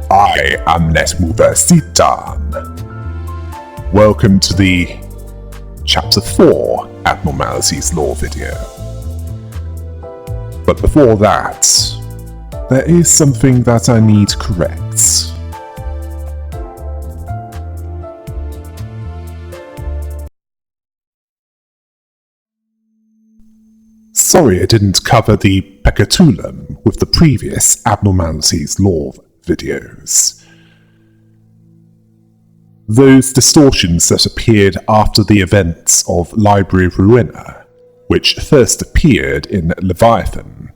I am NetMoverSitan. Welcome to the Chapter 4 Abnormalities lore video. But before that, there is something that I need to correct. Sorry I didn't cover the Pecatulum with the previous Abnormalities lore videos. Those distortions that appeared after the events of Library Ruina, which first appeared in Leviathan,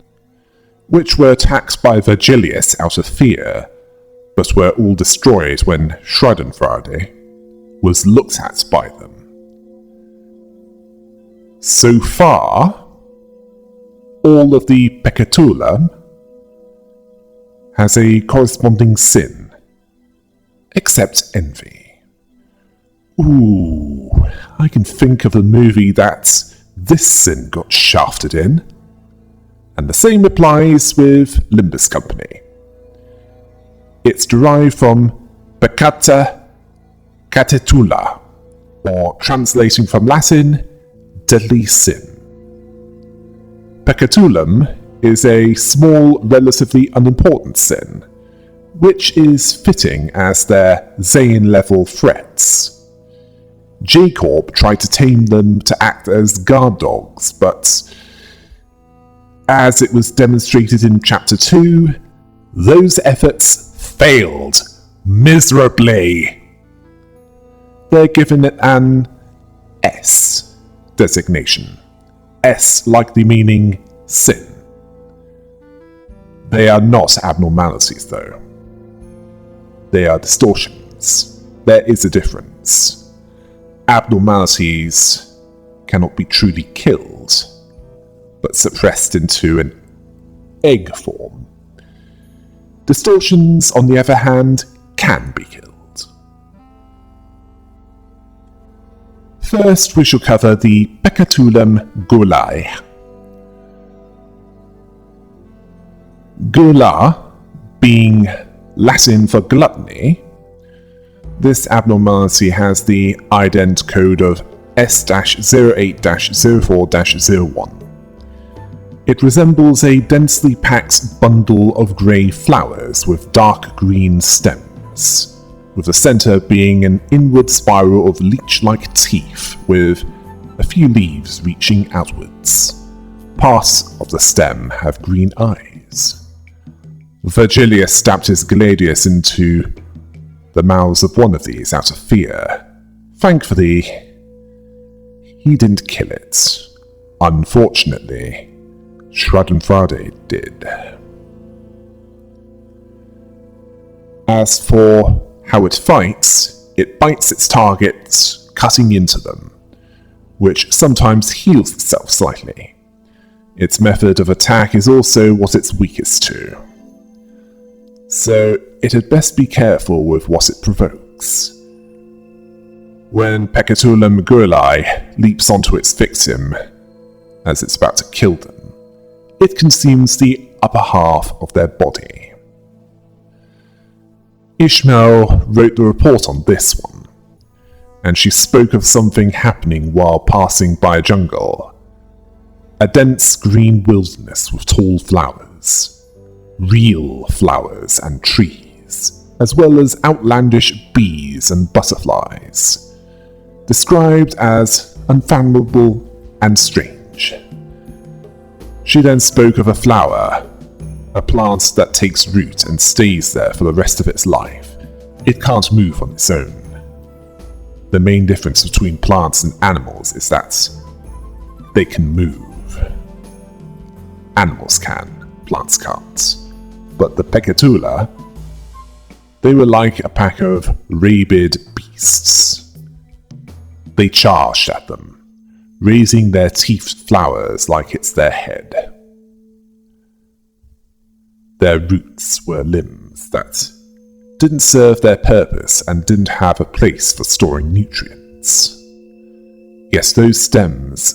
which were attacked by Virgilius out of fear, but were all destroyed when Schadenfreude was looked at by them. So far, all of the Pecatulum has a corresponding sin, except envy. Ooh, I can think of a movie that this sin got shafted in, and the same applies with Limbus Company. It's derived from peccata catetula, or translating from Latin, deadly sin. Pecatulum is a small, relatively unimportant sin, which is fitting as their Zayn-level threats. Jacob tried to tame them to act as guard dogs, but as it was demonstrated in Chapter 2, those efforts failed miserably. They're given it an S designation. S likely meaning sin. They are not abnormalities though. They are distortions. There is a difference. Abnormalities cannot be truly killed, but suppressed into an egg form. Distortions, on the other hand, can be killed. First, we shall cover the Pecatulum gulae. Gula being Latin for gluttony, this abnormality has the ident code of S-08-04-01. It resembles a densely packed bundle of grey flowers with dark green stems, with the centre being an inward spiral of leech-like teeth with a few leaves reaching outwards. Parts of the stem have green eyes. Virgilius stabbed his gladius into the mouths of one of these out of fear. Thankfully, he didn't kill it. Unfortunately, Schadenfreude did. As for how it fights, it bites its targets, cutting into them, which sometimes heals itself slightly. Its method of attack is also what it's weakest to, so it had best be careful with what it provokes. When Pecatulum gulae leaps onto its victim as it's about to kill them, it consumes the upper half of their body. Ishmael wrote the report on this one, and she spoke of something happening while passing by a jungle. A dense green wilderness with tall flowers. Real flowers and trees, as well as outlandish bees and butterflies, described as unfathomable and strange. She then spoke of a flower, a plant that takes root and stays there for the rest of its life. It can't move on its own. The main difference between plants and animals is that they can move. Animals can, plants can't. But the Pecatula, they were like a pack of rabid beasts. They charged at them, raising their teethed flowers like it's their head. Their roots were limbs that didn't serve their purpose and didn't have a place for storing nutrients. Yes, those stems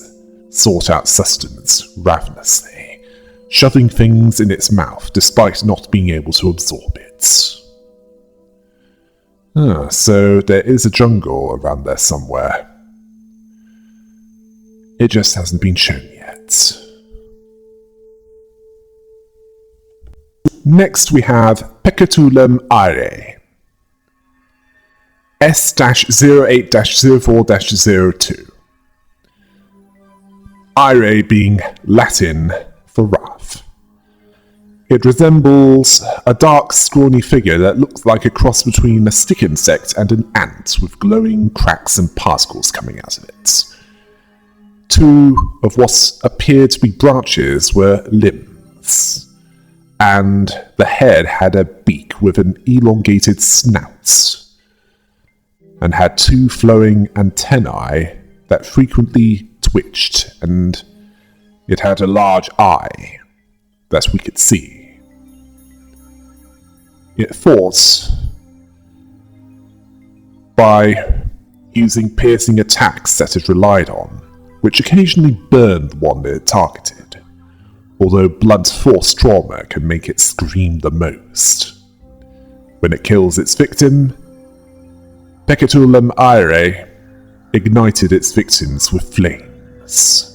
sought out sustenance ravenously, shoving things in its mouth despite not being able to absorb it. So there is a jungle around there somewhere. It just hasn't been shown yet. Next we have Pecatulum aire, S-08-04-02. Aire being Latin for rough. It resembles a dark, scrawny figure that looks like a cross between a stick insect and an ant, with glowing cracks and particles coming out of it. Two of what appeared to be branches were limbs, and the head had a beak with an elongated snout, and had two flowing antennae that frequently twitched, and it had a large eye that we could see. It fought by using piercing attacks that it relied on, which occasionally burned the one it targeted, although blunt force trauma can make it scream the most. When it kills its victim, Pecatulum aire ignited its victims with flames.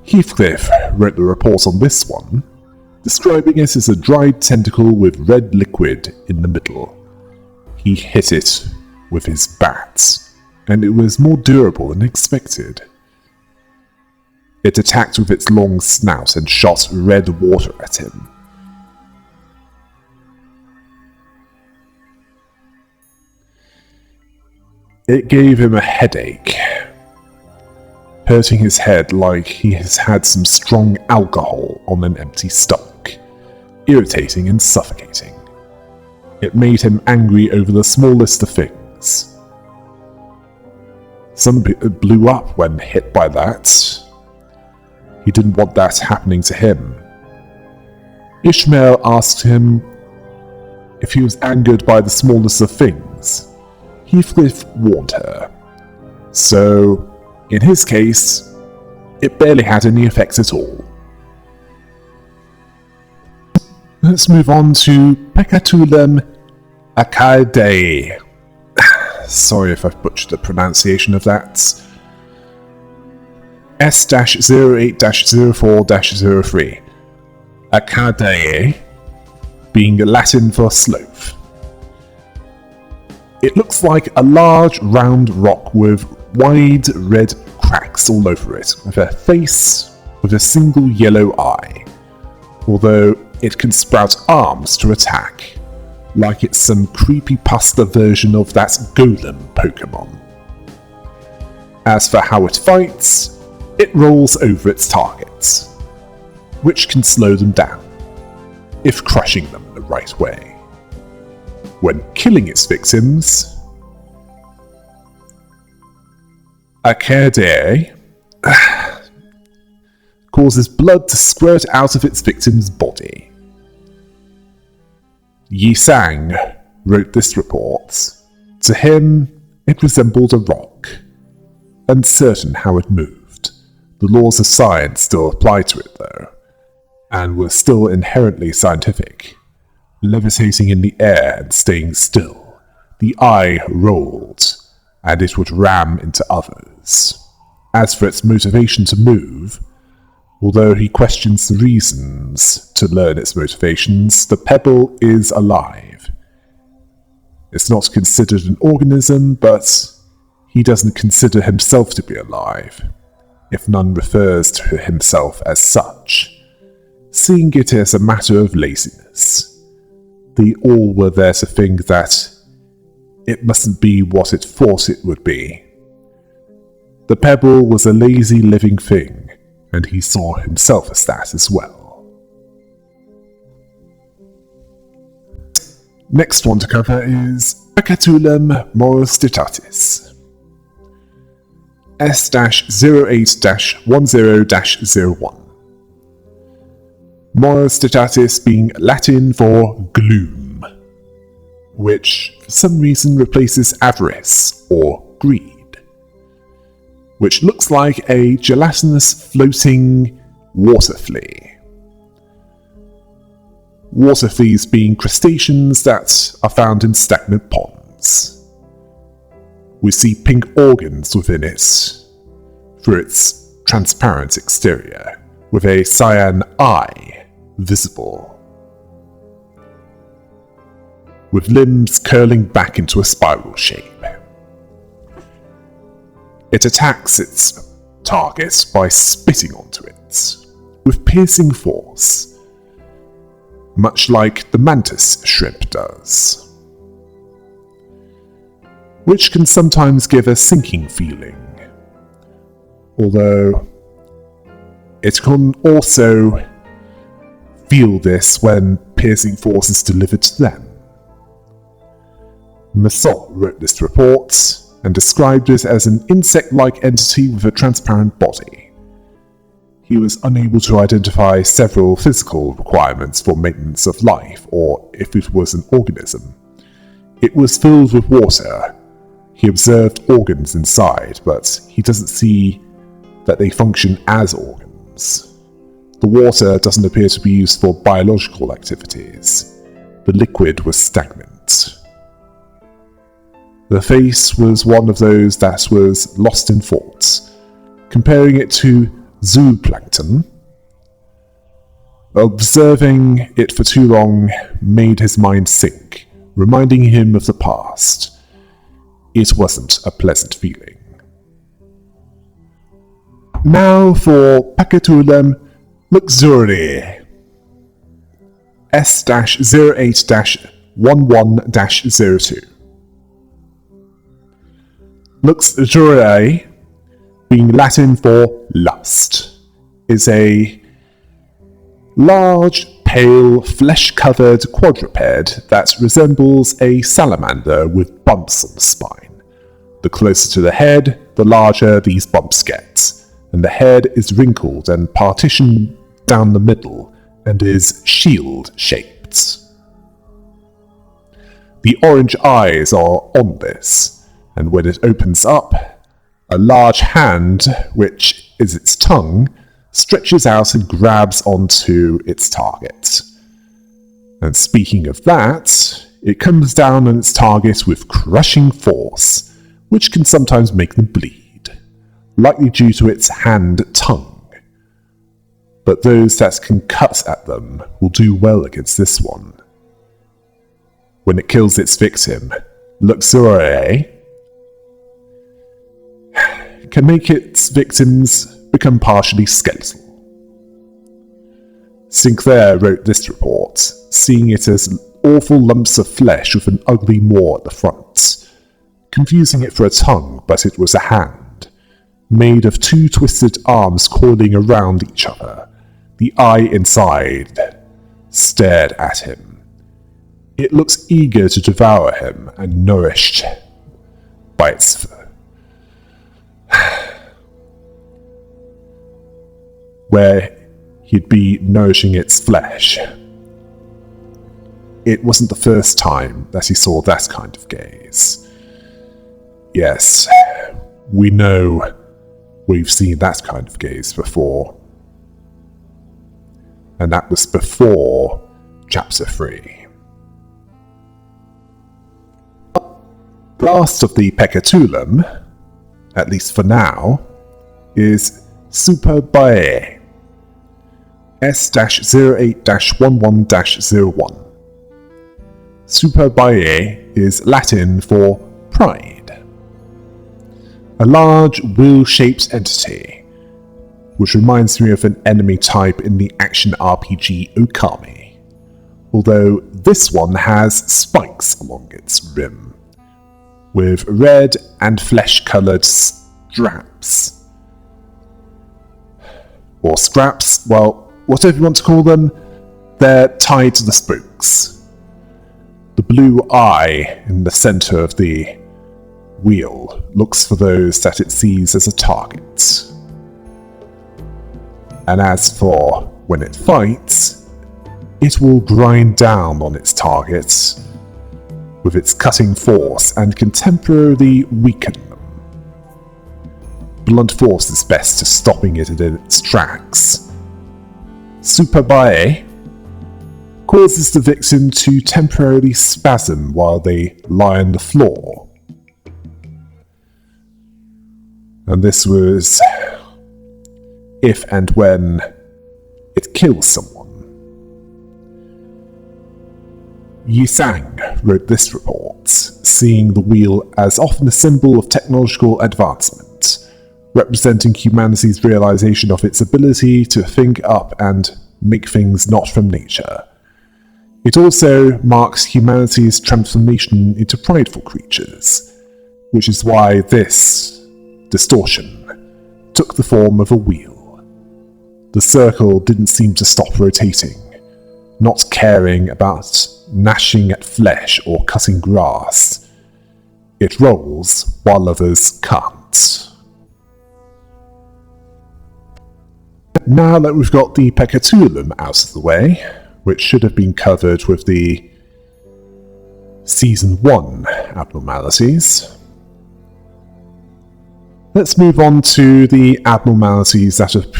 Heathcliff wrote the report on this one, describing it as a dried tentacle with red liquid in the middle. He hit it with his bat, and it was more durable than expected. It attacked with its long snout and shot red water at him. It gave him a headache, hurting his head like he has had some strong alcohol on an empty stomach, irritating and suffocating. It made him angry over the smallest of things. Some blew up when hit by that. He didn't want that happening to him. Ishmael asked him if he was angered by the smallness of things. Heathcliff warned her. So, in his case, it barely had any effect at all. Let's move on to Pecatulum acaidae. Sorry if I've butchered the pronunciation of that. S-08-04-03. Acaidae being Latin for sloth. It looks like a large round rock with wide red cracks all over it, with a face with a single yellow eye, although it can sprout arms to attack, like it's some creepypasta version of that Golem Pokemon. As for how it fights, it rolls over its targets, which can slow them down, if crushing them the right way. When killing its victims, Acaidae causes blood to squirt out of its victim's body. Yi Sang wrote this report. To him, it resembled a rock, uncertain how it moved. The laws of science still applied to it, though, and were still inherently scientific. Levitating in the air and staying still, the eye rolled, and it would ram into others. As for its motivation to move, although he questions the reasons to learn its motivations, the pebble is alive. It's not considered an organism, but he doesn't consider himself to be alive, if none refers to himself as such, seeing it as a matter of laziness. They all were there to think that it mustn't be what it thought it would be. The pebble was a lazy living thing, and he saw himself as that as well. Next one to cover is Pecatulum morostitatis. S-08-10-01. Morostitatis being Latin for gloom, which for some reason replaces avarice or greed, which looks like a gelatinous floating water flea. water fleas being crustaceans that are found in stagnant ponds. We see pink organs within it through its transparent exterior, with a cyan eye visible, with limbs curling back into a spiral shape. It attacks its target by spitting onto it, with piercing force, much like the mantis shrimp does, which can sometimes give a sinking feeling, although it can also feel this when piercing force is delivered to them. Masson wrote this report and described it as an insect-like entity with a transparent body. He was unable to identify several physical requirements for maintenance of life, or if it was an organism. It was filled with water. He observed organs inside, but he doesn't see that they function as organs. The water doesn't appear to be used for biological activities. The liquid was stagnant. The face was one of those that was lost in thought. Comparing it to zooplankton, observing it for too long made his mind sink, reminding him of the past. It wasn't a pleasant feeling. Now for Pachytulum luxuriae, S-08-11-02. Luxuriae, being Latin for lust, is a large, pale, flesh-covered quadruped that resembles a salamander with bumps on the spine. The closer to the head, the larger these bumps get, and the head is wrinkled and partitioned down the middle and is shield-shaped. The orange eyes are on this, and when it opens up, a large hand, which is its tongue, stretches out and grabs onto its target. And speaking of that, it comes down on its target with crushing force, which can sometimes make them bleed, likely due to its hand-tongue. But those that can cut at them will do well against this one. When it kills its victim, Luxuriae can make its victims become partially skeletal. Sinclair wrote this report, seeing it as awful lumps of flesh with an ugly maw at the front, confusing it for a tongue, but it was a hand, made of two twisted arms coiling around each other. The eye inside stared at him. It looks eager to devour him and nourished by its where he'd be nourishing its flesh. It wasn't the first time that he saw that kind of gaze. Yes, we know we've seen that kind of gaze before. And that was before Chapter 3. The last of the Pecatulum, at least for now, is Superbae, S-08-11-01. Superbae is Latin for pride. A large wheel-shaped entity, which reminds me of an enemy type in the action RPG Okami, although this one has spikes along its rim, with red and flesh-coloured straps. Or scraps, well, whatever you want to call them, they're tied to the spokes. The blue eye in the centre of the wheel looks for those that it sees as a target. And as for when it fights, it will grind down on its targets with its cutting force and can temporarily weaken them. Blunt force is best to stopping it in its tracks. Superbae causes the victim to temporarily spasm while they lie on the floor. And this was if and when it kills someone. Yisang wrote this report, seeing the wheel as often a symbol of technological advancement, representing humanity's realization of its ability to think up and make things not from nature. It also marks humanity's transformation into prideful creatures, which is why this distortion took the form of a wheel. The circle didn't seem to stop rotating, not caring about gnashing at flesh or cutting grass. It rolls while others can't. Now that we've got the Pecatulum out of the way, which should have been covered with the Season 1 abnormalities, let's move on to the abnormalities that have,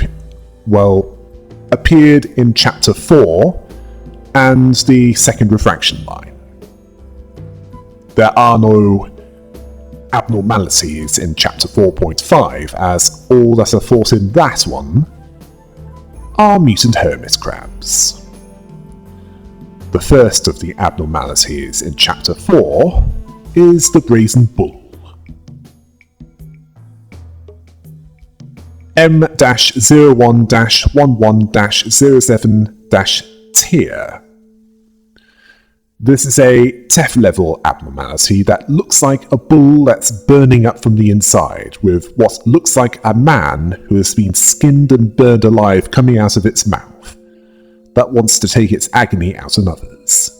appeared in Chapter 4 and the second Refraction Line. There are no abnormalities in Chapter 4.5, as all that are fought in that one are mutant hermit crabs. The first of the abnormalities in Chapter 4 is the Brazen Bull. M-01-11-07-Tier. This is a TEF level abnormality that looks like a bull that's burning up from the inside, with what looks like a man who has been skinned and burned alive coming out of its mouth, that wants to take its agony out on others.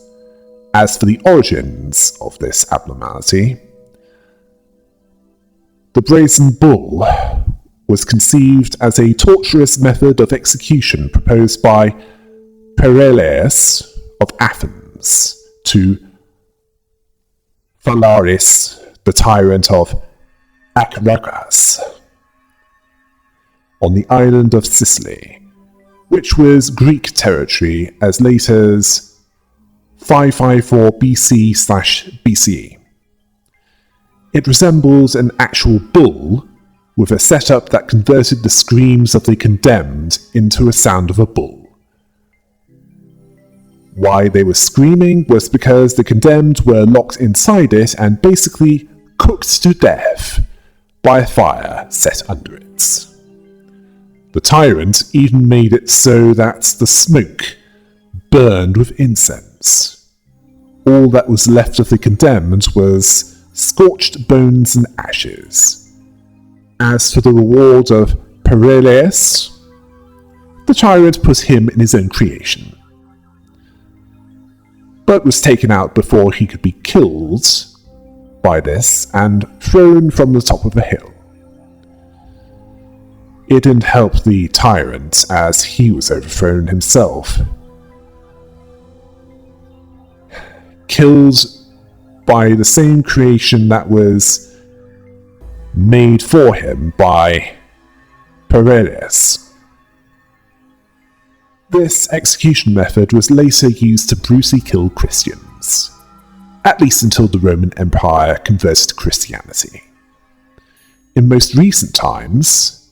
As for the origins of this abnormality, the Brazen Bull was conceived as a torturous method of execution proposed by Pericles of Athens to Phalaris, the tyrant of Acarnacas, on the island of Sicily, which was Greek territory as late as 554 BC/BCE. It resembles an actual bull, with a setup that converted the screams of the condemned into a sound of a bull. Why they were screaming was because the condemned were locked inside it and basically cooked to death by a fire set under it. The tyrant even made it so that the smoke burned with incense. All that was left of the condemned was scorched bones and ashes. As for the reward of Pericles, the tyrant put him in his own creation, but was taken out before he could be killed by this and thrown from the top of a hill. It didn't help the tyrant, as he was overthrown himself, killed by the same creation that was made for him by Pericles. This execution method was later used to brutally kill Christians, at least until the Roman Empire converted to Christianity. In most recent times,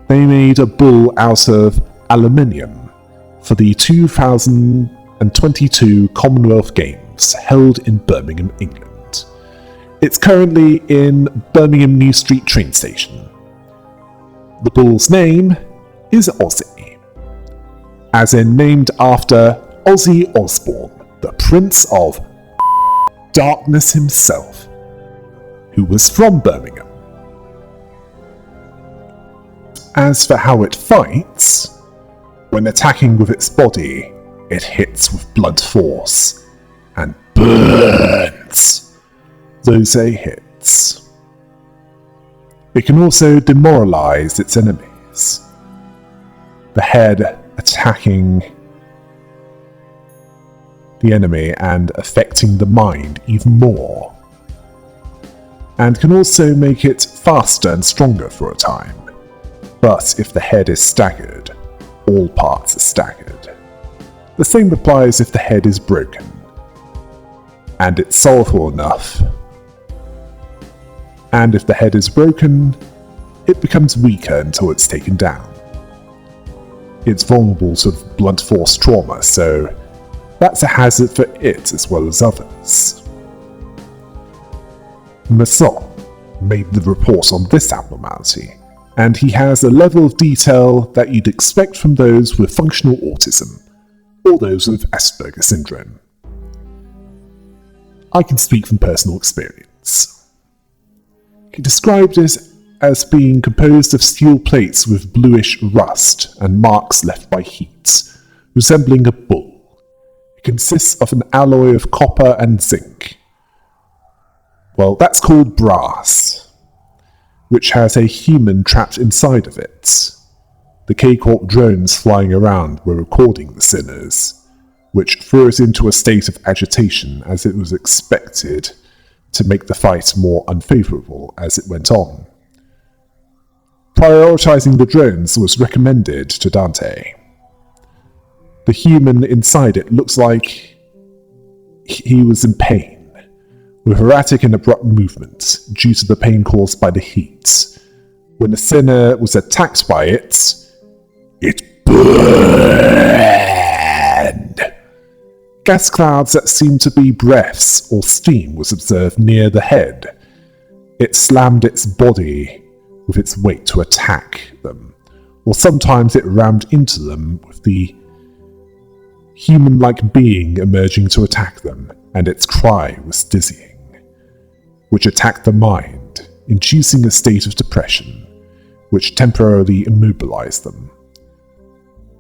they made a bull out of aluminium for the 2022 Commonwealth Games held in Birmingham, England. It's currently in Birmingham New Street train station. The bull's name is Ozzy, as in named after Ozzy Osbourne, the Prince of Darkness himself, who was from Birmingham. As for how it fights, when attacking with its body, it hits with blunt force and burns those it hits. It can also demoralize its enemies, the head attacking the enemy and affecting the mind even more, and can also make it faster and stronger for a time. But if the head is staggered, all parts are staggered. The same applies if the head is broken, and it's sorrowful enough. And if the head is broken, it becomes weaker until it's taken down. It's vulnerable to blunt force trauma, so that's a hazard for it as well as others. Masson made the report on this abnormality, and he has a level of detail that you'd expect from those with functional autism, or those with Asperger's syndrome. I can speak from personal experience. He described it as being composed of steel plates with bluish rust and marks left by heat, resembling a bull. It consists of an alloy of copper and zinc. Well, that's called brass, which has a human trapped inside of it. The K-Corp drones flying around were recording the sinners, which threw it into a state of agitation as it was expected to make the fight more unfavourable as it went on. Prioritizing the drones was recommended to Dante. The human inside it looks like he was in pain, with erratic and abrupt movement due to the pain caused by the heat. When the sinner was attacked by it burned. Gas clouds that seemed to be breaths or steam was observed near the head. It slammed its body with its weight to attack them, or sometimes it rammed into them with the human-like being emerging to attack them, and its cry was dizzying, which attacked the mind, inducing a state of depression, which temporarily immobilized them.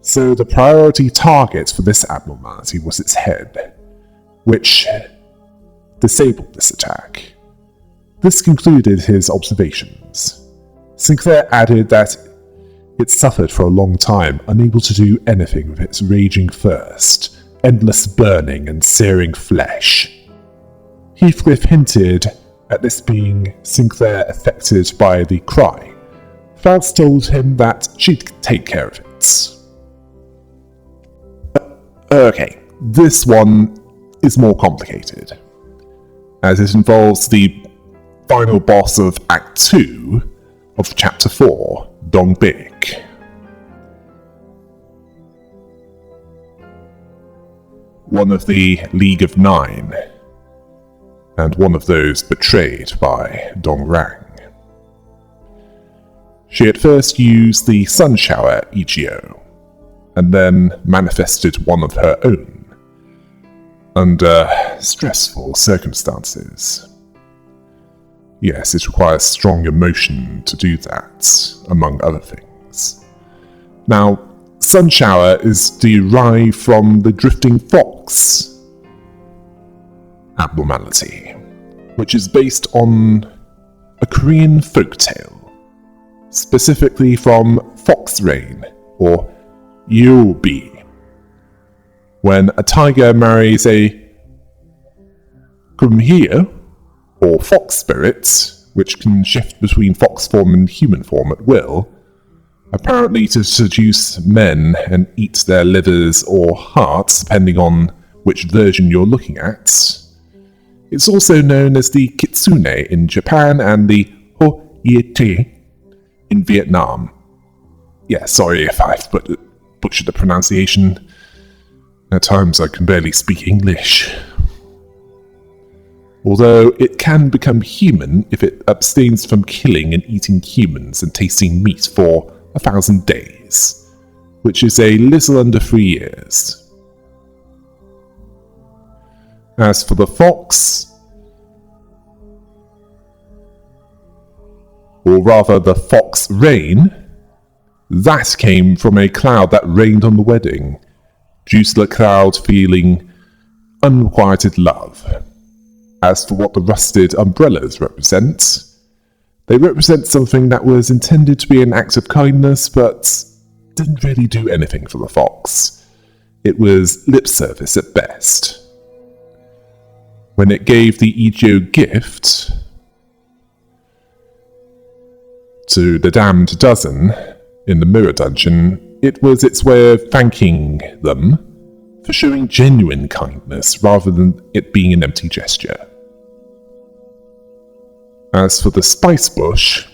So the priority target for this abnormality was its head, which disabled this attack. This concluded his observations. Sinclair added that it suffered for a long time, unable to do anything with its raging thirst, endless burning and searing flesh. Heathcliff hinted at this being Sinclair affected by the cry. Faust told him that she'd take care of it. Okay, this one is more complicated, as it involves the final boss of Act 2 of Chapter 4, Dong Big. One of the League of Nine, and one of those betrayed by Dong Rang. She at first used the Sun Shower Ichio, and then manifested one of her own, under stressful circumstances. Yes, it requires strong emotion to do that, among other things. Now, Sun Shower is derived from the Drifting Fox abnormality, which is based on a Korean folktale, specifically from Fox Rain, or Yobi, when a tiger marries a kumhio, or fox spirit, which can shift between fox form and human form at will, apparently to seduce men and eat their livers or hearts, depending on which version you're looking at. It's also known as the kitsune in Japan and the hoyete in Vietnam. Yeah, sorry if I've butchered the pronunciation. At times I can barely speak English. Although it can become human if it abstains from killing and eating humans and tasting meat for 1,000 days, which is a little under 3 years. As for the fox, or rather the fox rain, that came from a cloud that rained on the wedding, due to the cloud feeling unrequited love. As for what the rusted umbrellas represent, they represent something that was intended to be an act of kindness, but didn't really do anything for the fox. It was lip service at best. When it gave the Ichio gift to the damned dozen in the mirror dungeon, it was its way of thanking them for showing genuine kindness rather than it being an empty gesture. As for the spice bush,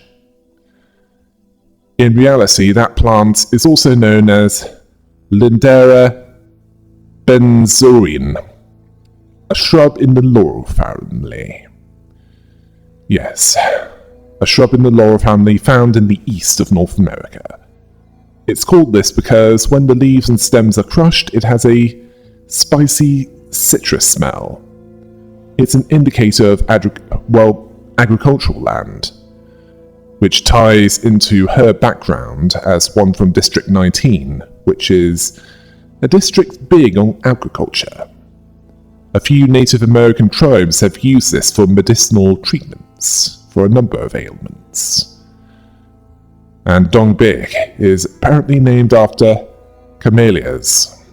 in reality that plant is also known as Lindera benzoin, a shrub in the laurel family. Yes, a shrub in the laurel family found in the east of North America. It's called this because when the leaves and stems are crushed, it has a spicy citrus smell. It's an indicator of agricultural land, which ties into her background as one from District 19, which is a district big on agriculture. A few Native American tribes have used this for medicinal treatments for a number of ailments. And Dongbik is apparently named after camellias,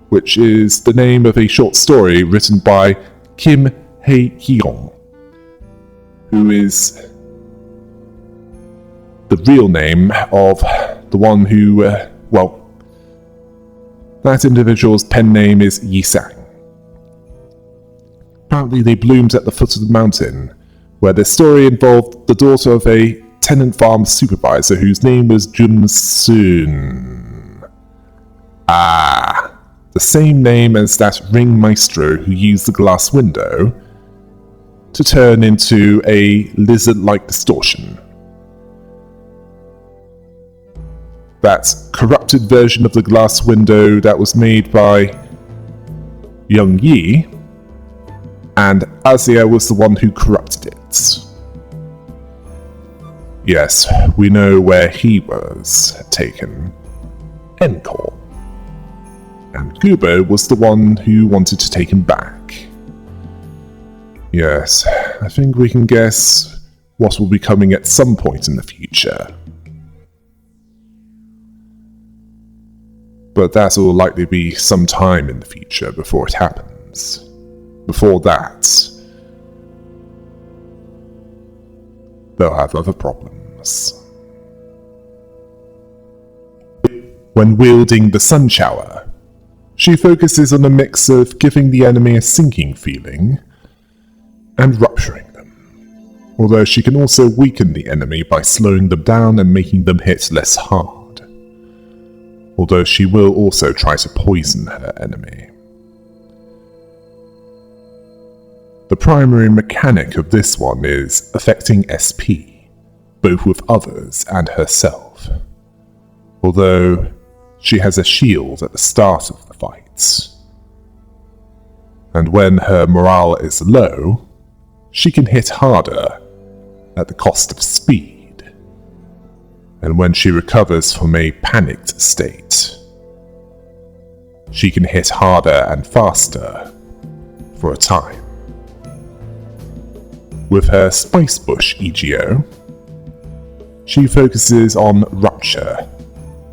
which is the name of a short story written by Kim Hae-hyung, who is the real name of the one who, that individual's pen name is Yisang. Apparently they bloomed at the foot of the mountain, where the story involved the daughter of a tenant farm supervisor whose name was Jun-soon. The same name as that ring maestro who used the glass window to turn into a lizard-like distortion. That corrupted version of the glass window that was made by Young Yi, and Azia was the one who corrupted it. Yes, we know where he was taken. Encore. And Kubo was the one who wanted to take him back. Yes, I think we can guess what will be coming at some point in the future. But that will likely be some time in the future before it happens. Before that, they'll have other problems. When wielding the Sun Shower, she focuses on a mix of giving the enemy a sinking feeling and rupturing them, although she can also weaken the enemy by slowing them down and making them hit less hard, although she will also try to poison her enemy. The primary mechanic of this one is affecting SP, both with others and herself, although she has a shield at the start of the fights. And when her morale is low, she can hit harder at the cost of speed. And when she recovers from a panicked state, she can hit harder and faster for a time. With her Spice Bush EGO, she focuses on rupture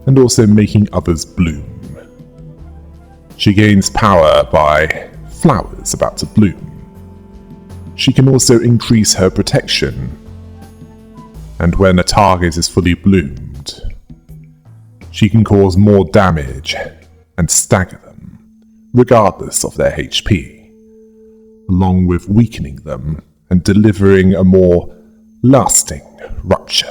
and also making others bloom. She gains power by flowers about to bloom. She can also increase her protection, and when a target is fully bloomed, she can cause more damage and stagger them, regardless of their HP, along with weakening them and delivering a more lasting rupture.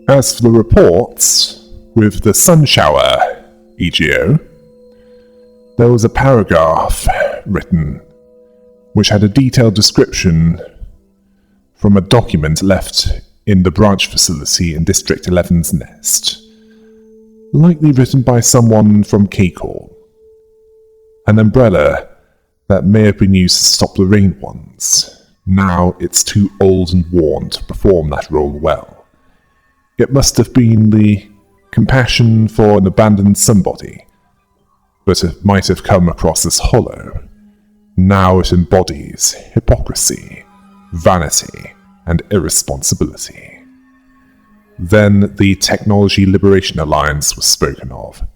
As for the reports, with the Sun Shower EGO, there was a paragraph written which had a detailed description from a document left in the branch facility in District 11's nest, likely written by someone from K-Corps. An umbrella that may have been used to stop the rain once. Now it's too old and worn to perform that role well. It must have been the compassion for an abandoned somebody, but it might have come across as hollow. Now it embodies hypocrisy, vanity, and irresponsibility. Then the Technology Liberation Alliance was spoken of,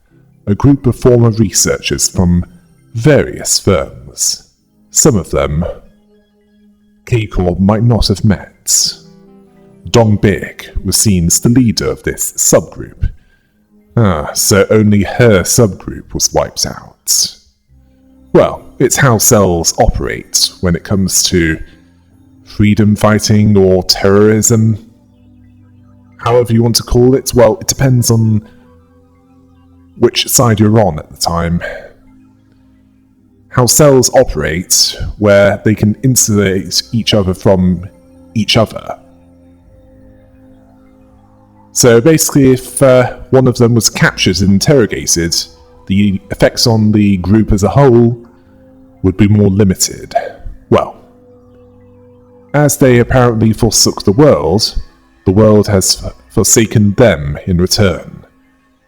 a group of former researchers from various firms. Some of them K-Corps might not have met. Dong Big was seen as the leader of this subgroup. So only her subgroup was wiped out. Well, it's how cells operate when it comes to freedom fighting or terrorism. However you want to call it, well, it depends on which side you're on at the time. How cells operate, where they can insulate each other from each other. So basically, if one of them was captured and interrogated, the effects on the group as a whole would be more limited. Well, as they apparently forsook the world has forsaken them in return.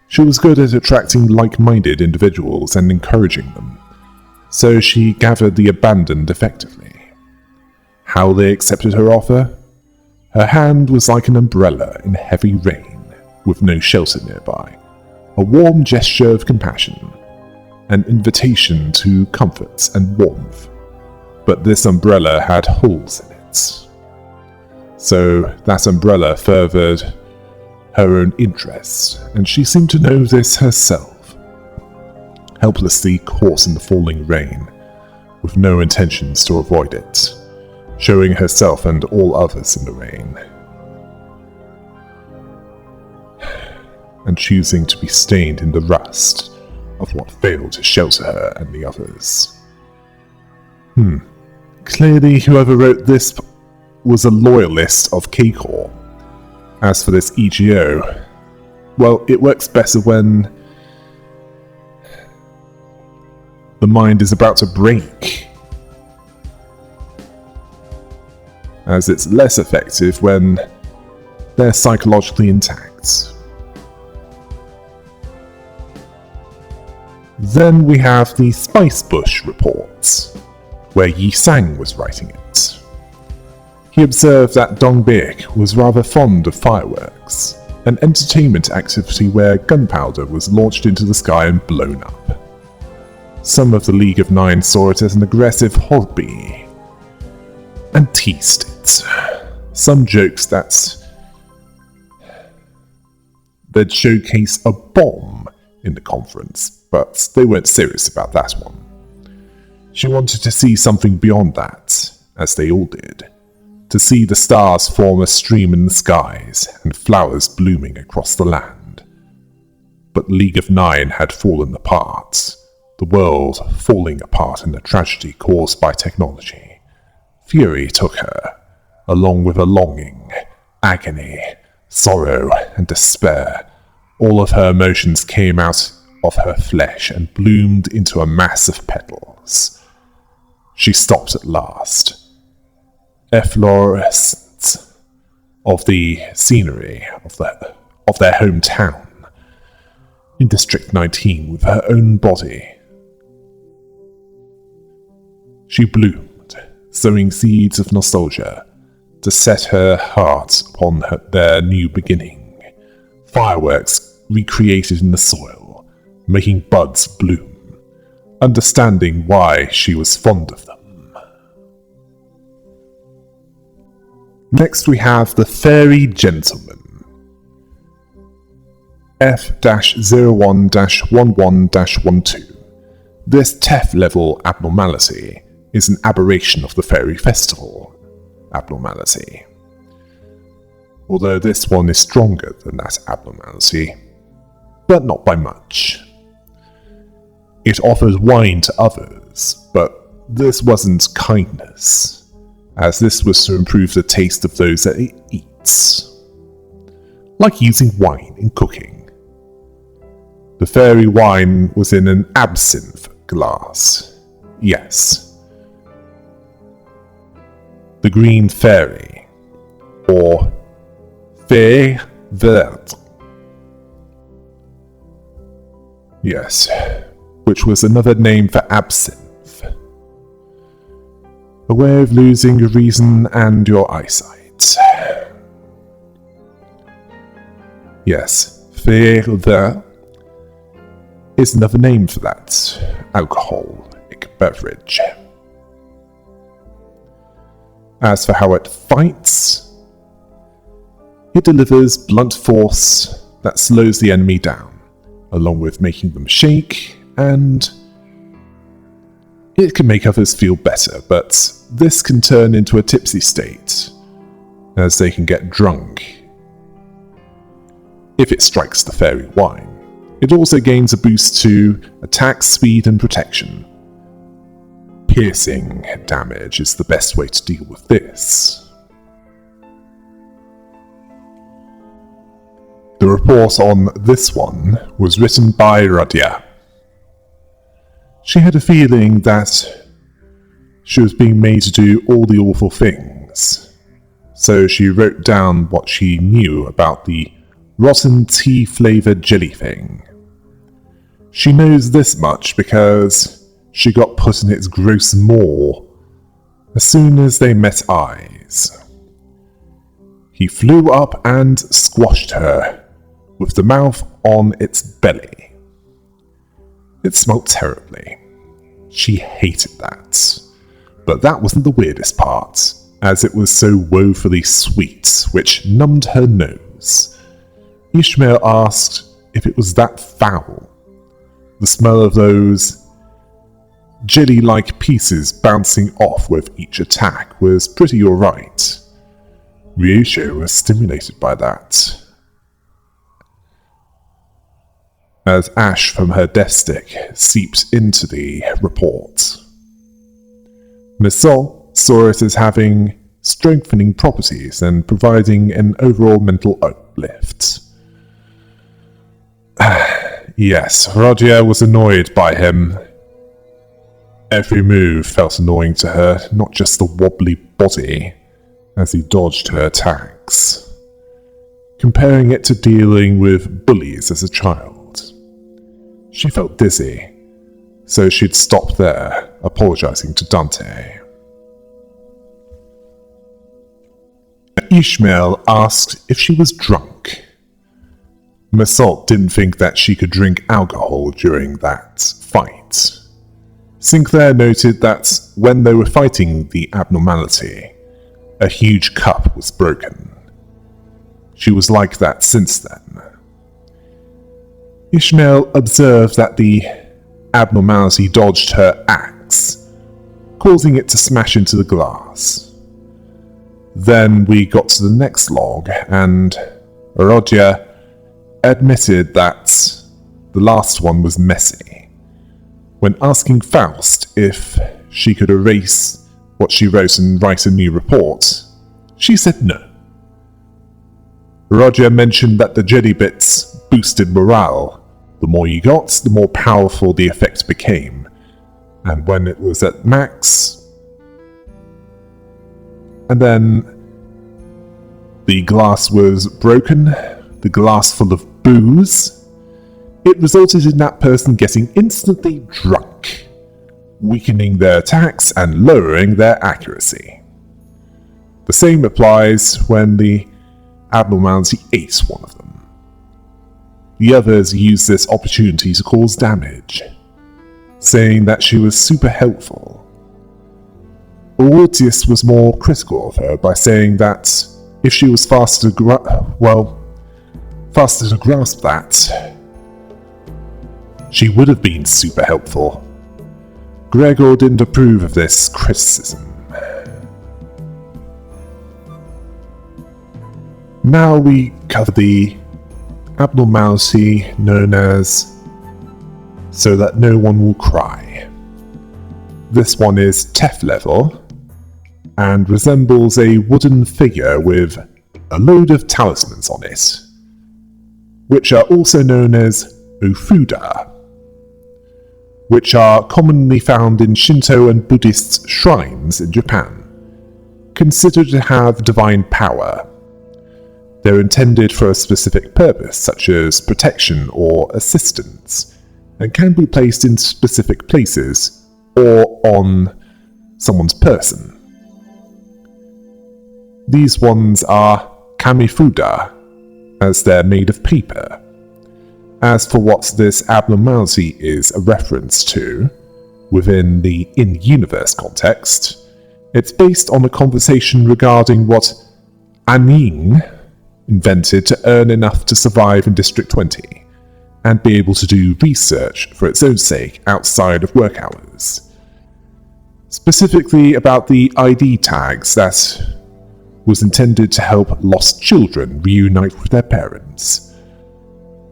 She was good at attracting like-minded individuals and encouraging them, so she gathered the abandoned effectively. How they accepted her offer? Her hand was like an umbrella in heavy rain, with no shelter nearby, a warm gesture of compassion, an invitation to comfort and warmth. But this umbrella had holes in it. So that umbrella furthered her own interests, and she seemed to know this herself. Helplessly caught in the falling rain, with no intentions to avoid it, showing herself and all others in the rain, and choosing to be stained in the rust of what failed to shelter her and the others. Clearly whoever wrote this was a loyalist of K-Corps. As for this EGO, well, it works better when the mind is about to break, as it's less effective when they're psychologically intact. Then we have the Spice Bush reports, where Yi Sang was writing it. He observed that Dong Big was rather fond of fireworks, an entertainment activity where gunpowder was launched into the sky and blown up. Some of the League of Nine saw it as an aggressive hobby and teased it. Some jokes that they'd showcase a bomb in the conference, but they weren't serious about that one. She wanted to see something beyond that, as they all did. To see the stars form a stream in the skies and flowers blooming across the land. But League of Nine had fallen apart, the world falling apart in a tragedy caused by technology. Fury took her, along with a longing, agony, sorrow, and despair. All of her emotions came out of her flesh and bloomed into a mass of petals. She stopped at last. Efflorescence of the scenery of their hometown, in District 19 with her own body. She bloomed, sowing seeds of nostalgia to set her heart upon their new beginning. Fireworks recreated in the soil, making buds bloom, understanding why she was fond of them. Next we have the Fairy Gentleman. F-01-11-12. This TEF level abnormality is an aberration of the Fairy Festival abnormality. Although this one is stronger than that abnormality, but not by much. It offers wine to others, but this wasn't kindness, as this was to improve the taste of those that it eats. Like using wine in cooking. The fairy wine was in an absinthe glass. Yes. The Green Fairy, or Fée Verte. Yes, which was another name for absinthe. A way of losing your reason and your eyesight. Yes, Fée Verte is another name for that alcoholic beverage. As for how it fights, It delivers blunt force that slows the enemy down, along with making them shake, and it can make others feel better, but this can turn into a tipsy state, as they can get drunk if it strikes the fairy wine. It also gains a boost to attack speed and protection. Piercing damage is the best way to deal with this. The report on this one was written by Radia. She had a feeling that she was being made to do all the awful things, so she wrote down what she knew about the rotten tea-flavoured jelly thing. She knows this much because she got put in its gross maw as soon as they met eyes. He flew up and squashed her, with the mouth on its belly. It smelt terribly. She hated that. But that wasn't the weirdest part, as it was so woefully sweet, which numbed her nose. Ishmael asked if it was that foul. The smell of those jelly-like pieces bouncing off with each attack was pretty alright. Ryosho was stimulated by that. As ash from her death stick seeped into the report. Miss Sol saw it as having strengthening properties and providing an overall mental uplift. Yes, Roger was annoyed by him. Every move felt annoying to her, not just the wobbly body, as he dodged her attacks. Comparing it to dealing with bullies as a child. She felt dizzy, so she'd stop there, apologizing to Dante. Ishmael asked if she was drunk. Massault didn't think that she could drink alcohol during that fight. Sinclair noted that when they were fighting the abnormality, a huge cup was broken. She was like that since then. Ishmael observed that the abnormality dodged her axe, causing it to smash into the glass. Then we got to the next log, and Roger admitted that the last one was messy. When asking Faust if she could erase what she wrote and write a new report, she said no. Roger mentioned that the jelly bits boosted morale. The more you got, the more powerful the effect became, and when it was at max, and then the glass was broken, the glass full of booze, it resulted in that person getting instantly drunk, weakening their attacks and lowering their accuracy. The same applies when the abnormality ate one of them. The others used this opportunity to cause damage, saying that she was super helpful. Aurelius was more critical of her by saying that if she was faster to grasp that, she would have been super helpful. Gregor didn't approve of this criticism. Now we cover the abnormality known as So That No One Will Cry. This one is TEF level and resembles a wooden figure with a load of talismans on it, which are also known as Ofuda, which are commonly found in Shinto and Buddhist shrines in Japan, considered to have divine power. They're intended for a specific purpose, such as protection or assistance, and can be placed in specific places or on someone's person. These ones are kamifuda, as they're made of paper. As for what this abnormality is a reference to, within the in-universe context, it's based on a conversation regarding what Anin invented to earn enough to survive in District 20 and be able to do research for its own sake outside of work hours. Specifically about the ID tags that was intended to help lost children reunite with their parents,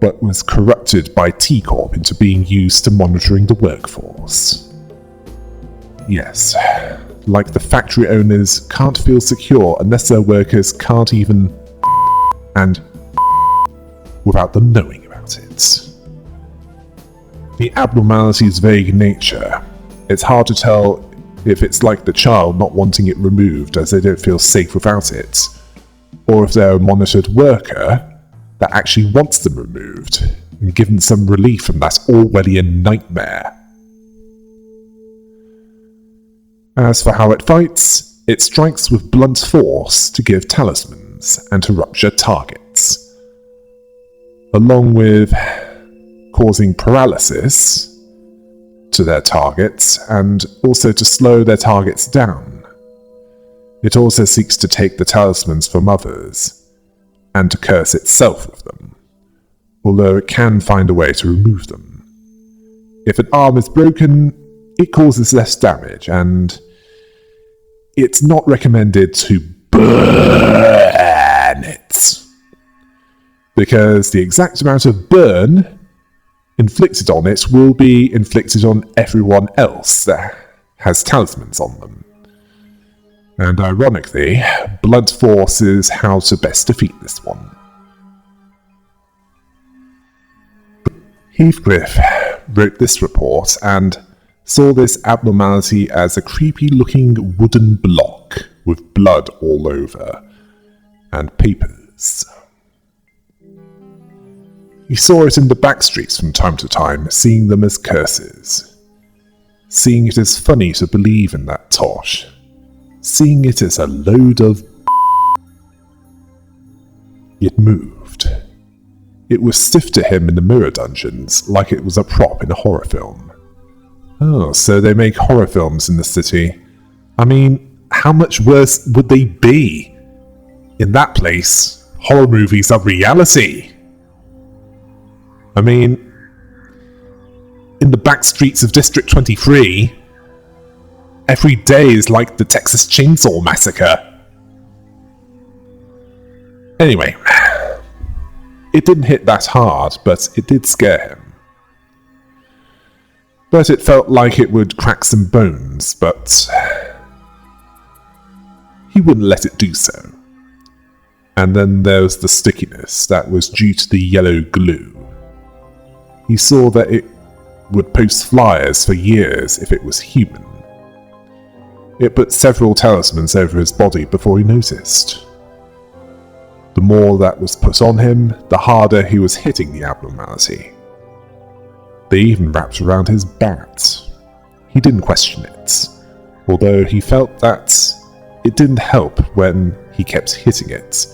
but was corrupted by T-Corp into being used to monitoring the workforce. Yes, like the factory owners can't feel secure unless their workers can't even and without them knowing about it. The abnormality's vague nature, it's hard to tell if it's like the child not wanting it removed as they don't feel safe without it, or if they're a monitored worker that actually wants them removed and given some relief from that Orwellian nightmare. As for how it fights, it strikes with blunt force to give talismans and to rupture targets, along with causing paralysis to their targets and also to slow their targets down. It also seeks to take the talismans from others and to curse itself with them, although it can find a way to remove them. If an arm is broken, it causes less damage, and it's not recommended to burn it, because the exact amount of burn inflicted on it will be inflicted on everyone else that has talismans on them. And ironically, blunt force is how to best defeat this one. Heathcliff wrote this report and saw this abnormality as a creepy-looking wooden block with blood all over, and papers. He saw it in the backstreets from time to time, seeing them as curses. Seeing it as funny to believe in that tosh. Seeing it as a load of It moved. It was stiff to him in the mirror dungeons, like it was a prop in a horror film. Oh, so they make horror films in the city. I mean, how much worse would they be? In that place, horror movies are reality. I mean, in the back streets of District 23, every day is like the Texas Chainsaw Massacre. Anyway, it didn't hit that hard, but it did scare him. But it felt like it would crack some bones, but he wouldn't let it do so. And then there was the stickiness that was due to the yellow glue. He saw that it would post flyers for years if it was human. It put several talismans over his body before he noticed. The more that was put on him, the harder he was hitting the abnormality. They even wrapped around his bat. He didn't question it, although he felt that it didn't help when he kept hitting it,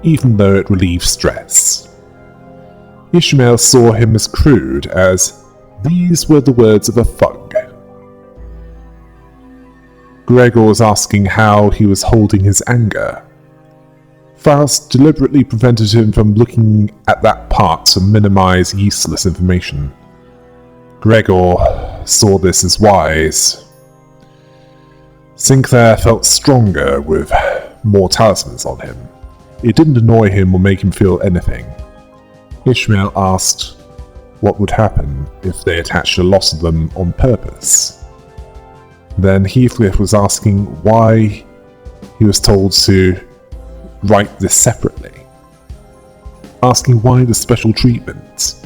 even though it relieved stress. Ishmael saw him as crude as these were the words of a thug. Gregor was asking how he was holding his anger. Faust deliberately prevented him from looking at that part to minimize useless information. Gregor saw this as wise. Sinclair felt stronger with more talismans on him. It didn't annoy him or make him feel anything. Ishmael asked what would happen if they attached a lot of them on purpose. Then Heathcliff was asking why he was told to write this separately. Asking why the special treatment.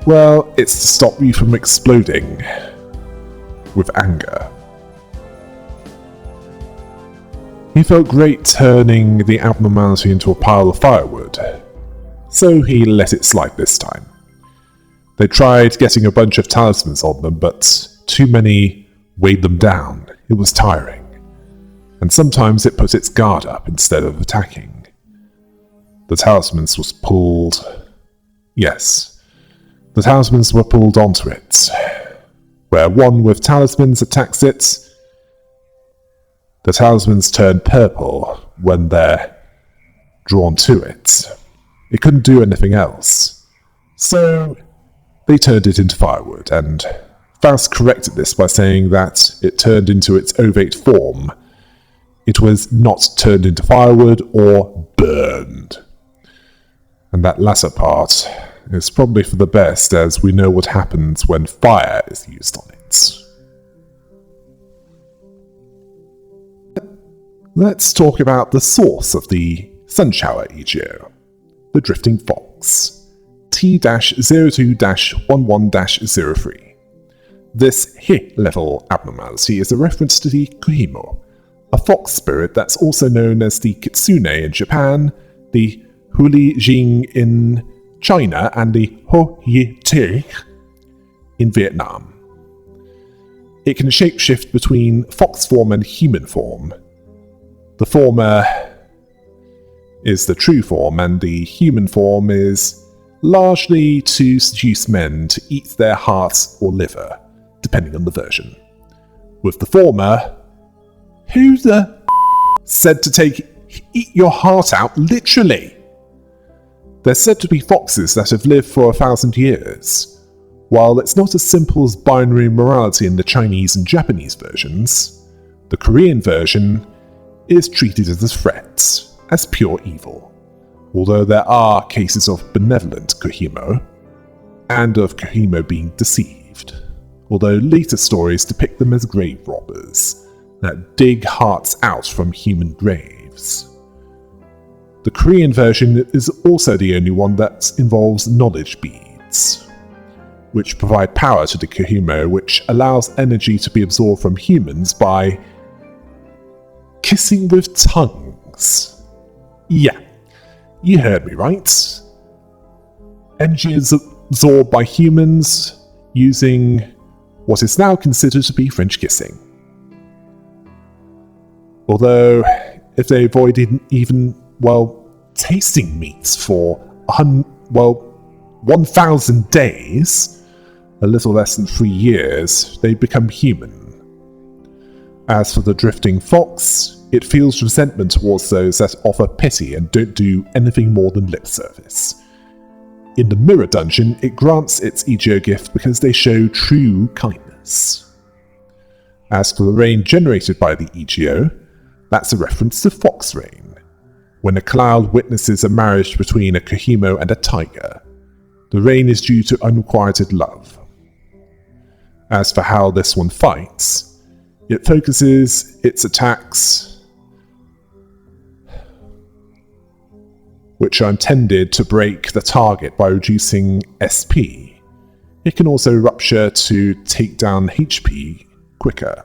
Well, it's to stop you from exploding with anger. He felt great turning the abnormality into a pile of firewood, so he let it slide this time. They tried getting a bunch of talismans on them, but too many weighed them down. It was tiring, and sometimes it put its guard up instead of attacking. The talismans was pulled... Yes, the talismans were pulled onto it. Where one with talismans attacks it, the talismans turn purple when their drawn to it. It couldn't do anything else. So they turned it into firewood, and Faust corrected this by saying that it turned into its ovate form. It was not turned into firewood or burned. And that latter part is probably for the best, as we know what happens when fire is used on it. Let's talk about the source of the Sunshower EGO, the Drifting Fox, T-02-11-03. This He-level abnormality is a reference to the Kuhimo, a fox spirit that's also known as the Kitsune in Japan, the Huli-jing in China, and the Ho-ye-te in Vietnam. It can shapeshift between fox form and human form. The former is the true form, and the human form is largely to seduce men to eat their hearts or liver, depending on the version. With the former, who the said to eat your heart out literally? There's said to be foxes that have lived for 1,000 years. While it's not as simple as binary morality in the Chinese and Japanese versions, the Korean version is treated as a threat, as pure evil, although there are cases of benevolent Kuhimo, and of Kuhimo being deceived, although later stories depict them as grave robbers that dig hearts out from human graves. The Korean version is also the only one that involves knowledge beads, which provide power to the Kuhimo, which allows energy to be absorbed from humans by kissing with tongues. Yeah, you heard me right. Energy is absorbed by humans using what is now considered to be French kissing. Although, if they avoided even, tasting meats for 1,000 days, a little less than 3 years, they become human. As for the drifting fox, it feels resentment towards those that offer pity and don't do anything more than lip service. In the Mirror Dungeon, it grants its EGO gift because they show true kindness. As for the rain generated by the EGO, that's a reference to fox rain, when a cloud witnesses a marriage between a Kuhimo and a tiger. The rain is due to unrequited love. As for how this one fights, it focuses its attacks, which are intended to break the target by reducing SP. It can also rupture to take down HP quicker.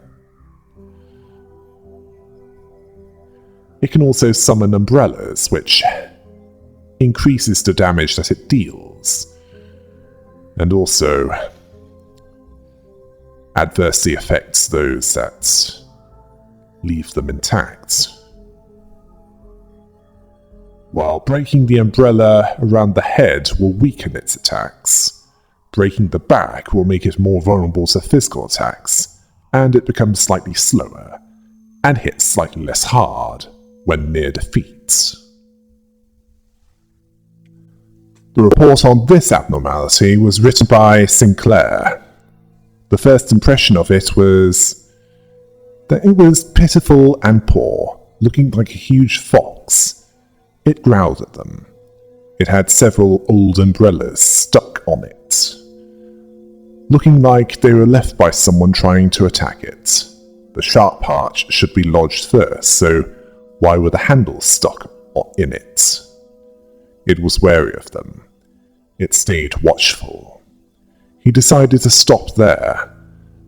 It can also summon umbrellas, which increases the damage that it deals, and also adversely affects those that leave them intact. While breaking the umbrella around the head will weaken its attacks, breaking the back will make it more vulnerable to physical attacks, and it becomes slightly slower, and hits slightly less hard when near defeat. The report on this abnormality was written by Sinclair. The first impression of it was that it was pitiful and poor, looking like a huge fox. It growled at them. It had several old umbrellas stuck on it, looking like they were left by someone trying to attack it. The sharp part should be lodged first, so why were the handles stuck in it? It was wary of them. It stayed watchful. He decided to stop there.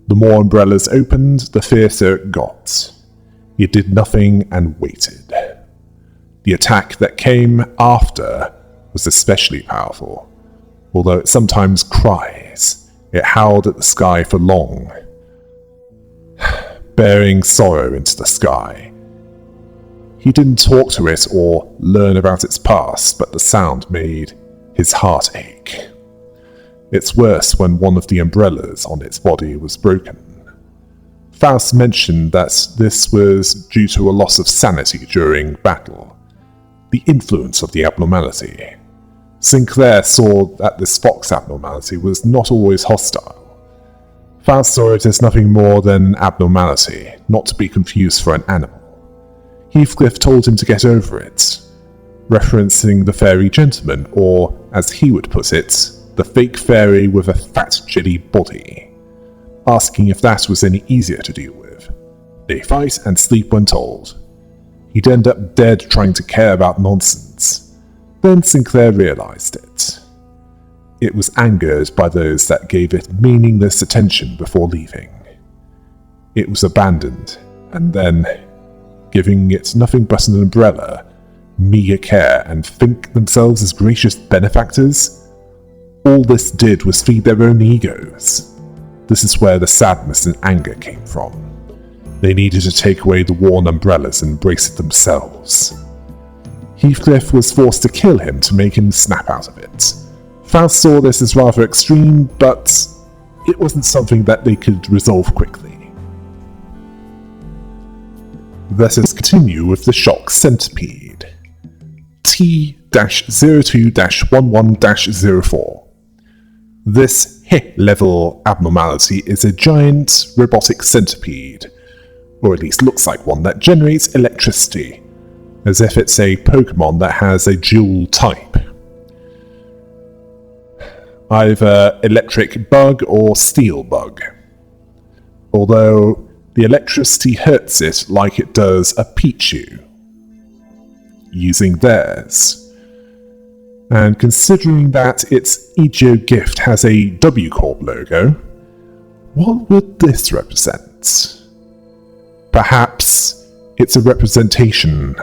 The more umbrellas opened, the fiercer it got. It did nothing and waited. The attack that came after was especially powerful. Although it sometimes cries, it howled at the sky for long, bearing sorrow into the sky. He didn't talk to it or learn about its past, but the sound made his heart ache. It's worse when one of the umbrellas on its body was broken. Faust mentioned that this was due to a loss of sanity during battle. the influence of the abnormality. Sinclair saw that this fox abnormality was not always hostile. Faust saw it as nothing more than abnormality, not to be confused for an animal. Heathcliff told him to get over it, referencing the fairy gentleman, or, as he would put it, the fake fairy with a fat jelly body, asking if that was any easier to deal with. They fight and sleep when told. He'd end up dead trying to care about nonsense. Then Sinclair realized it. It was angered by those that gave it meaningless attention before leaving. It was abandoned, and then, giving it nothing but an umbrella, meager care, and think themselves as gracious benefactors? All this did was feed their own egos. This is where the sadness and anger came from. They needed to take away the worn umbrellas and embrace it themselves. Heathcliff was forced to kill him to make him snap out of it. Faust saw this as rather extreme, but it wasn't something that they could resolve quickly. Let us continue with the shock centipede. T-02-11-04. This HE-level abnormality is a giant robotic centipede, or at least looks like one, that generates electricity, as if it's a Pokemon that has a dual type. Either electric bug or steel bug. Although the electricity hurts it like it does a Pichu, using theirs. And considering that its EGO gift has a W Corp logo, what would this represent? Perhaps it's a representation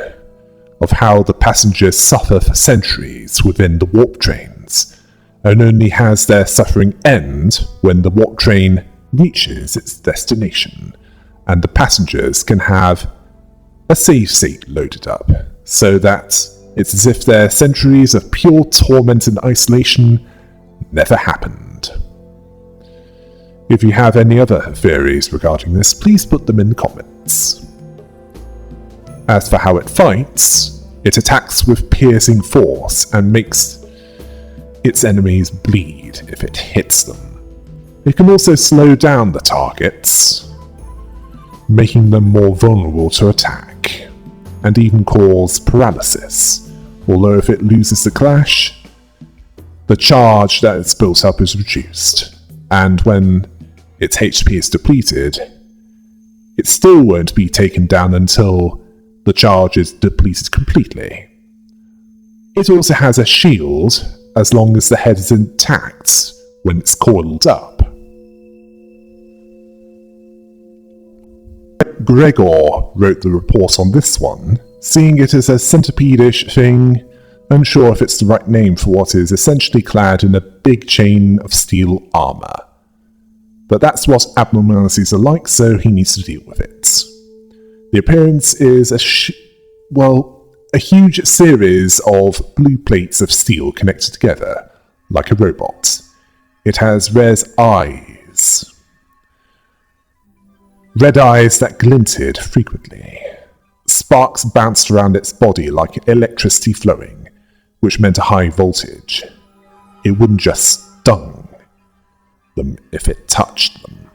of how the passengers suffer for centuries within the warp trains, and only has their suffering end when the warp train reaches its destination, and the passengers can have a save state loaded up, so that it's as if their centuries of pure torment and isolation never happened. If you have any other theories regarding this, please put them in the comments. As for how it fights, it attacks with piercing force and makes its enemies bleed if it hits them. It can also slow down the targets, making them more vulnerable to attack, and even cause paralysis, although if it loses the clash, the charge that it's built up is reduced, and when its HP is depleted, it still won't be taken down until the charge is depleted completely. It also has a shield as long as the head is intact when it's coiled up. Gregor wrote the report on this one, seeing it as a centipede-ish thing, unsure if it's the right name for what is essentially clad in a big chain of steel armor. But that's what abnormalities are like, so he needs to deal with it. The appearance is a huge series of blue plates of steel connected together, like a robot. It has red eyes that glinted frequently. Sparks bounced around its body like electricity flowing, which meant a high voltage. It wouldn't just stung them if it touched them.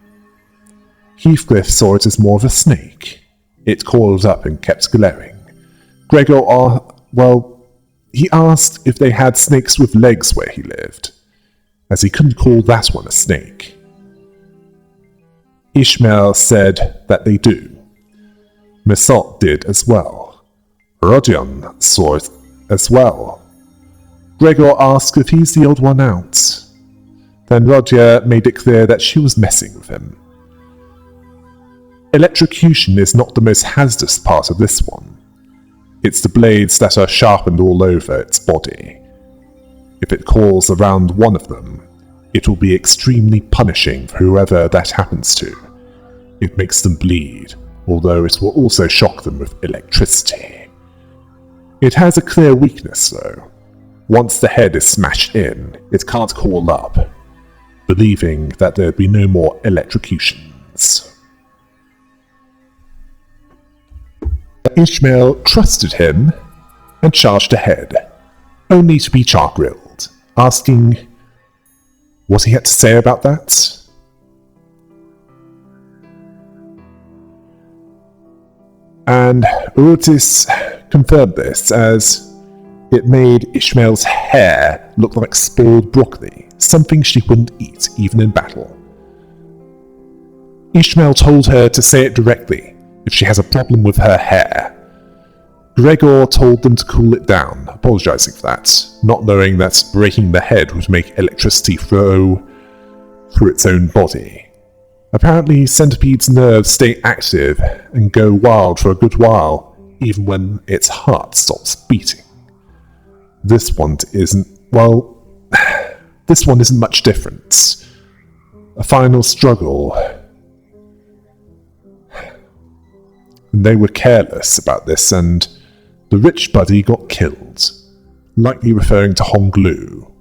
Heathcliff saw it as more of a snake. It coiled up and kept glaring. Gregor, he asked if they had snakes with legs where he lived, as he couldn't call that one a snake. Ishmael said that they do. Mesot did as well. Rodion saw it as well. Gregor asked if he's the odd one out. Then Rodia made it clear that she was messing with him. Electrocution is not the most hazardous part of this one. It's the blades that are sharpened all over its body. If it coils around one of them, it will be extremely punishing for whoever that happens to. It makes them bleed, although it will also shock them with electricity. It has a clear weakness though. Once the head is smashed in, it can't coil up, believing that there'd be no more electrocutions. Ishmael trusted him, and charged ahead, only to be char-grilled, asking what he had to say about that. And Otis confirmed this, as it made Ishmael's hair look like spoiled broccoli, something she wouldn't eat even in battle. Ishmael told her to say it directly if she has a problem with her hair. Gregor told them to cool it down, apologizing for that, not knowing that breaking the head would make electricity flow through its own body. Apparently, Centipede's nerves stay active and go wild for a good while, even when its heart stops beating. This one isn't much different. A final struggle. They were careless about this, and the rich buddy got killed, likely referring to Honglu.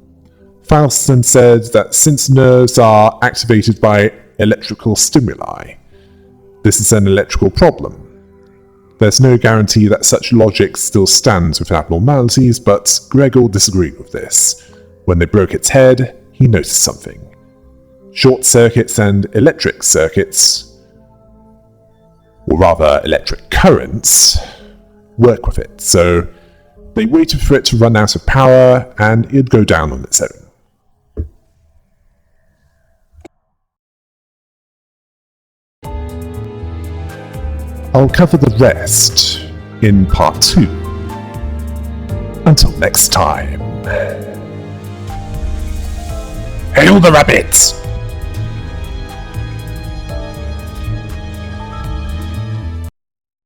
Faust then said that since nerves are activated by electrical stimuli, this is an electrical problem. There's no guarantee that such logic still stands with abnormalities, but Gregor disagreed with this. When they broke its head, he noticed something. Short circuits and electric circuits, or rather electric currents, work with it, so they waited for it to run out of power and it'd go down on its own. I'll cover the rest in part 2. Until next time. Hail the rabbits!